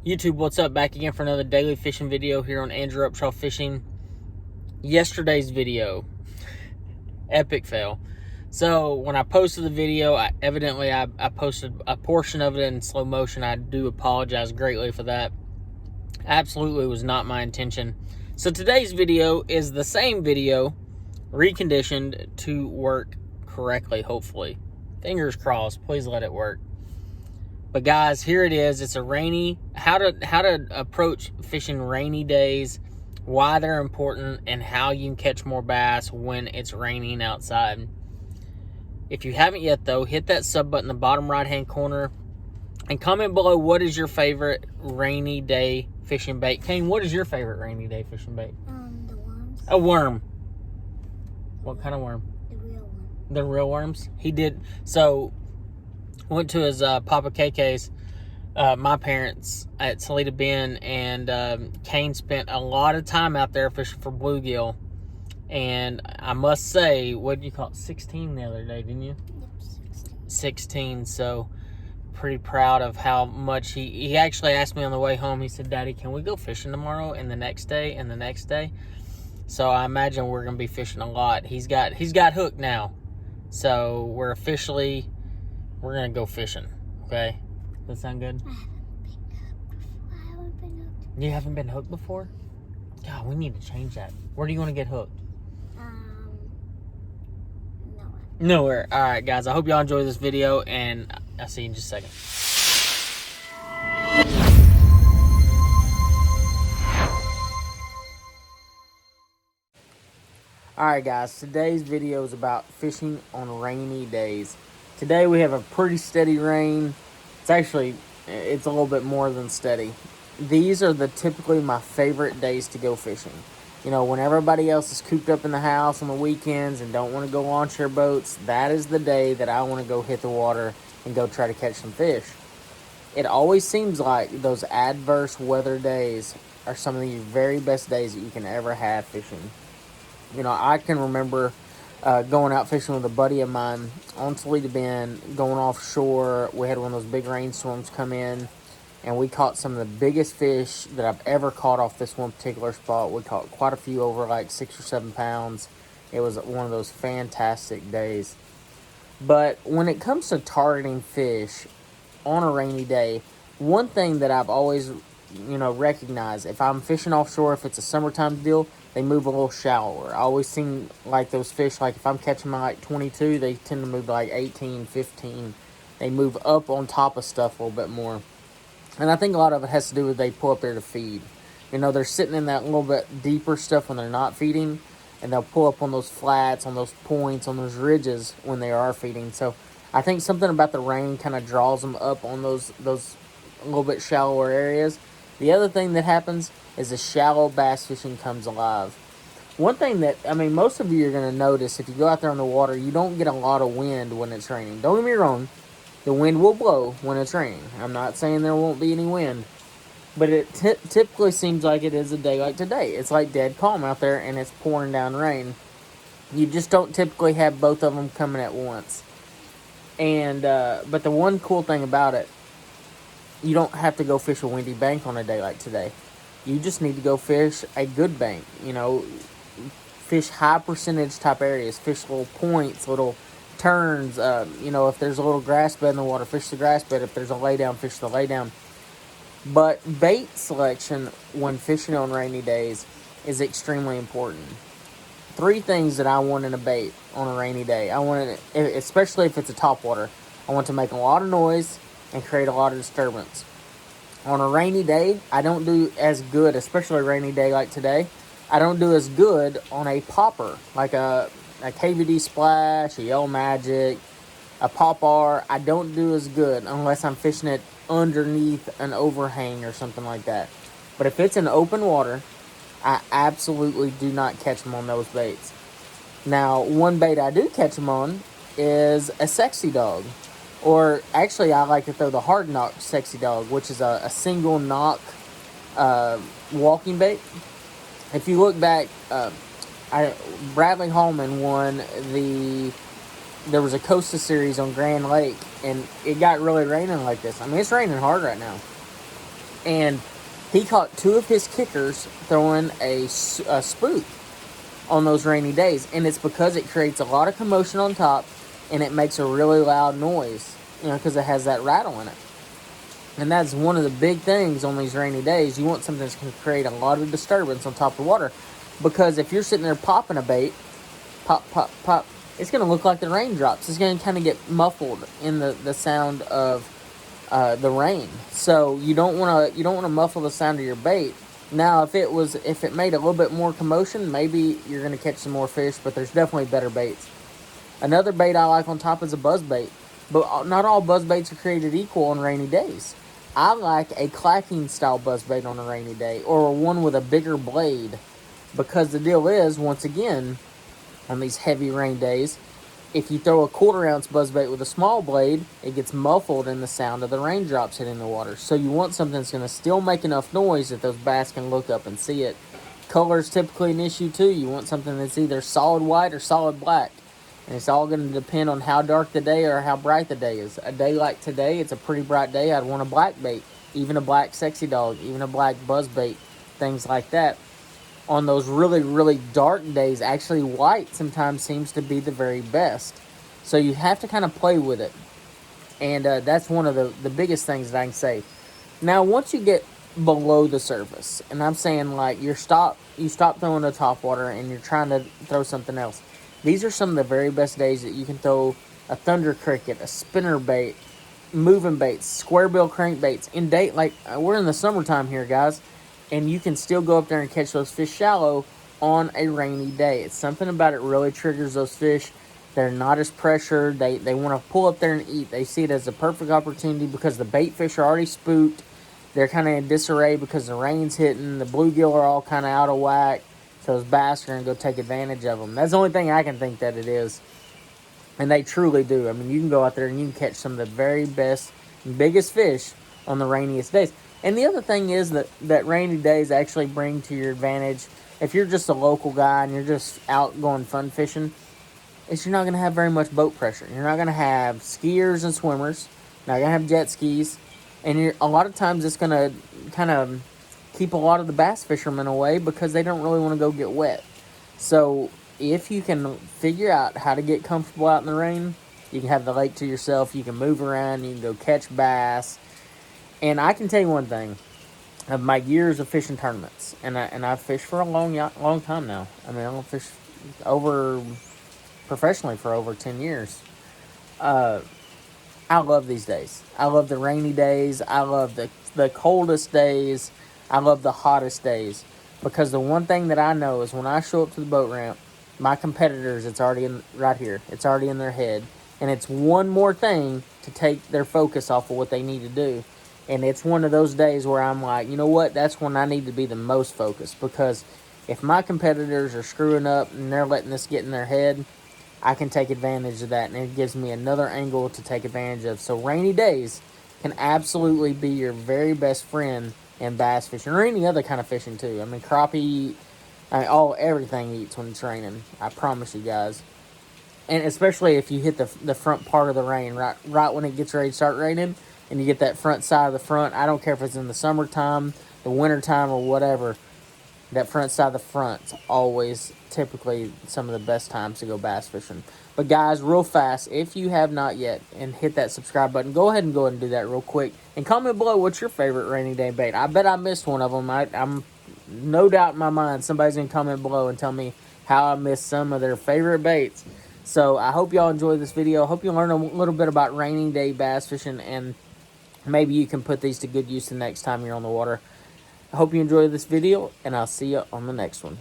YouTube, what's up? Back again for another daily fishing video here on Andrew Upshaw Fishing. Yesterday's video, epic fail. So when I posted the video, I posted a portion of it in slow motion. I do apologize greatly for that. Absolutely was not my intention. So today's video is the same video, reconditioned to work correctly, hopefully. Fingers crossed, please let it work. But guys, here it is. It's a rainy, how to approach fishing rainy days, why they're important, and how you can catch more bass when it's raining outside. If you haven't yet though, hit that sub button in the bottom right hand corner and comment below what is your favorite rainy day fishing bait. Kane, what is your favorite rainy day fishing bait? The worms. A worm. What kind of worm? The real one. The real worms? He did. So went to his Papa KK's, my parents at Salida Bend, and Kane spent a lot of time out there fishing for bluegill. And I must say, what did you call it? 16 the other day, didn't you? Yep, 16. 16. So pretty proud of how much he actually asked me on the way home. He said, "Daddy, can we go fishing tomorrow and the next day and the next day?" So I imagine we're gonna be fishing a lot. He's got hooked now, so we're gonna go fishing. Okay, that sound good? I haven't been hooked. You haven't been hooked before? God, we need to change that. Where do you want to get hooked? Nowhere. Nowhere. All right, guys. I hope y'all enjoy this video, and I'll see you in just a second. Alright guys, today's video is about fishing on rainy days. Today we have a pretty steady rain. It's a little bit more than steady. These are typically my favorite days to go fishing. You know, when everybody else is cooped up in the house on the weekends and don't want to go launch their boats, that is the day that I want to go hit the water and go try to catch some fish. It always seems like those adverse weather days are some of the very best days that you can ever have fishing. You know, I can remember going out fishing with a buddy of mine on Salida Bend, going offshore. We had one of those big rainstorms come in, and we caught some of the biggest fish that I've ever caught off this one particular spot. We caught quite a few over like 6 or 7 pounds. It was one of those fantastic days. But when it comes to targeting fish on a rainy day, one thing that I've always, recognized, if I'm fishing offshore, if it's a summertime deal, they move a little shallower. I always seem like those fish, like if I'm catching them like 22, they tend to move to like 18, 15. They move up on top of stuff a little bit more. And I think a lot of it has to do with they pull up there to feed. You know, they're sitting in that little bit deeper stuff when they're not feeding, and they'll pull up on those flats, on those points, on those ridges when they are feeding. So I think something about the rain kind of draws them up on those a little bit shallower areas. The other thing that happens is the shallow bass fishing comes alive. One thing that, most of you are going to notice, if you go out there on the water, you don't get a lot of wind when it's raining. Don't get me wrong, the wind will blow when it's raining. I'm not saying there won't be any wind, but it typically seems like it is a day like today. It's like dead calm out there and it's pouring down rain. You just don't typically have both of them coming at once. And but the one cool thing about it, you don't have to go fish a windy bank on a day like today. You just need to go fish a good bank. You know, fish high percentage type areas. Fish little points, little turns. If there's a little grass bed in the water, fish the grass bed. If there's a laydown, fish the laydown. But bait selection when fishing on rainy days is extremely important. 3 things that I want in a bait on a rainy day. I want it, especially if it's a topwater, I want to make a lot of noise and create a lot of disturbance. On a rainy day, I don't do as good, especially a rainy day like today, I don't do as good on a popper, like a KVD Splash, a Yellow Magic, a Pop-R. I don't do as good unless I'm fishing it underneath an overhang or something like that. But if it's in open water, I absolutely do not catch them on those baits. Now, one bait I do catch them on is a Sexy Dog. Or actually, I like to throw the Hard Knock Sexy Dog, which is a single knock walking bait. If you look back, Bradley Hallman won there was a Costa Series on Grand Lake, and it got really raining like this. It's raining hard right now. And he caught 2 of his kickers throwing a spook on those rainy days. And it's because it creates a lot of commotion on top, and it makes a really loud noise, because it has that rattle in it. And that's one of the big things on these rainy days. You want something that's going to create a lot of disturbance on top of the water. Because if you're sitting there popping a bait, pop, pop, pop, it's going to look like the raindrops. It's going to kind of get muffled in the sound of the rain. So you don't want to muffle the sound of your bait. Now, if it made a little bit more commotion, maybe you're going to catch some more fish. But there's definitely better baits. Another bait I like on top is a buzzbait. But not all buzzbaits are created equal on rainy days. I like a clacking style buzzbait on a rainy day, or one with a bigger blade, because the deal is, once again, on these heavy rain days, if you throw a 1/4 ounce buzzbait with a small blade, it gets muffled in the sound of the raindrops hitting the water. So you want something that's going to still make enough noise that those bass can look up and see it. Color is typically an issue too. You want something that's either solid white or solid black. And it's all going to depend on how dark the day or how bright the day is. A day like today, it's a pretty bright day. I'd want a black bait, even a black sexy dog, even a black buzzbait, things like that. On those really, really dark days, actually white sometimes seems to be the very best. So you have to kind of play with it. And that's one of the biggest things that I can say. Now, once you get below the surface, and I'm saying like you stop throwing the top water and you're trying to throw something else. These are some of the very best days that you can throw a thunder cricket, a spinner bait, moving baits, square bill crankbaits. In date, like we're in the summertime here, guys, and you can still go up there and catch those fish shallow on a rainy day. It's something about it really triggers those fish. They're not as pressured. They want to pull up there and eat. They see it as a perfect opportunity because the bait fish are already spooked. They're kind of in disarray because the rain's hitting. The bluegill are all kind of out of whack. So those bass are going to go take advantage of them. That's the only thing I can think that it is. And they truly do. I mean, you can go out there and you can catch some of the very best and biggest fish on the rainiest days. And the other thing is that rainy days actually bring to your advantage, if you're just a local guy and you're just out going fun fishing, is you're not going to have very much boat pressure. You're not going to have skiers and swimmers. You're not going to have jet skis. And a lot of times it's going to kind of keep a lot of the bass fishermen away because they don't really want to go get wet. So if you can figure out how to get comfortable out in the rain, you can have the lake to yourself. You can move around. You can go catch bass. And I can tell you one thing. Of my years of fishing tournaments, and I've fished for a long time now. I mean, I've fished professionally for over 10 years. I love these days. I love the rainy days. I love the coldest days. I love the hottest days. Because the one thing that I know is when I show up to the boat ramp, my competitors, it's already right here. It's already in their head. And it's one more thing to take their focus off of what they need to do. And it's one of those days where I'm like, you know what? That's when I need to be the most focused. Because if my competitors are screwing up and they're letting this get in their head, I can take advantage of that. And it gives me another angle to take advantage of. So rainy days can absolutely be your very best friend in bass fishing. Or any other kind of fishing too. I mean, crappie, everything eats when it's raining. I promise you guys. And especially if you hit the front part of the rain, right when it gets ready to start raining. And you get that front side of the front. I don't care if it's in the summertime, the wintertime, or whatever. That front side of the front's always typically some of the best times to go bass fishing. But guys, real fast, if you have not yet, and hit that subscribe button, go ahead and do that real quick. And comment below what's your favorite rainy day bait. I bet I missed one of them. I'm no doubt in my mind somebody's going to comment below and tell me how I missed some of their favorite baits. So I hope y'all enjoyed this video. I hope you learn a little bit about rainy day bass fishing, and maybe you can put these to good use the next time you're on the water. I hope you enjoyed this video, and I'll see you on the next one.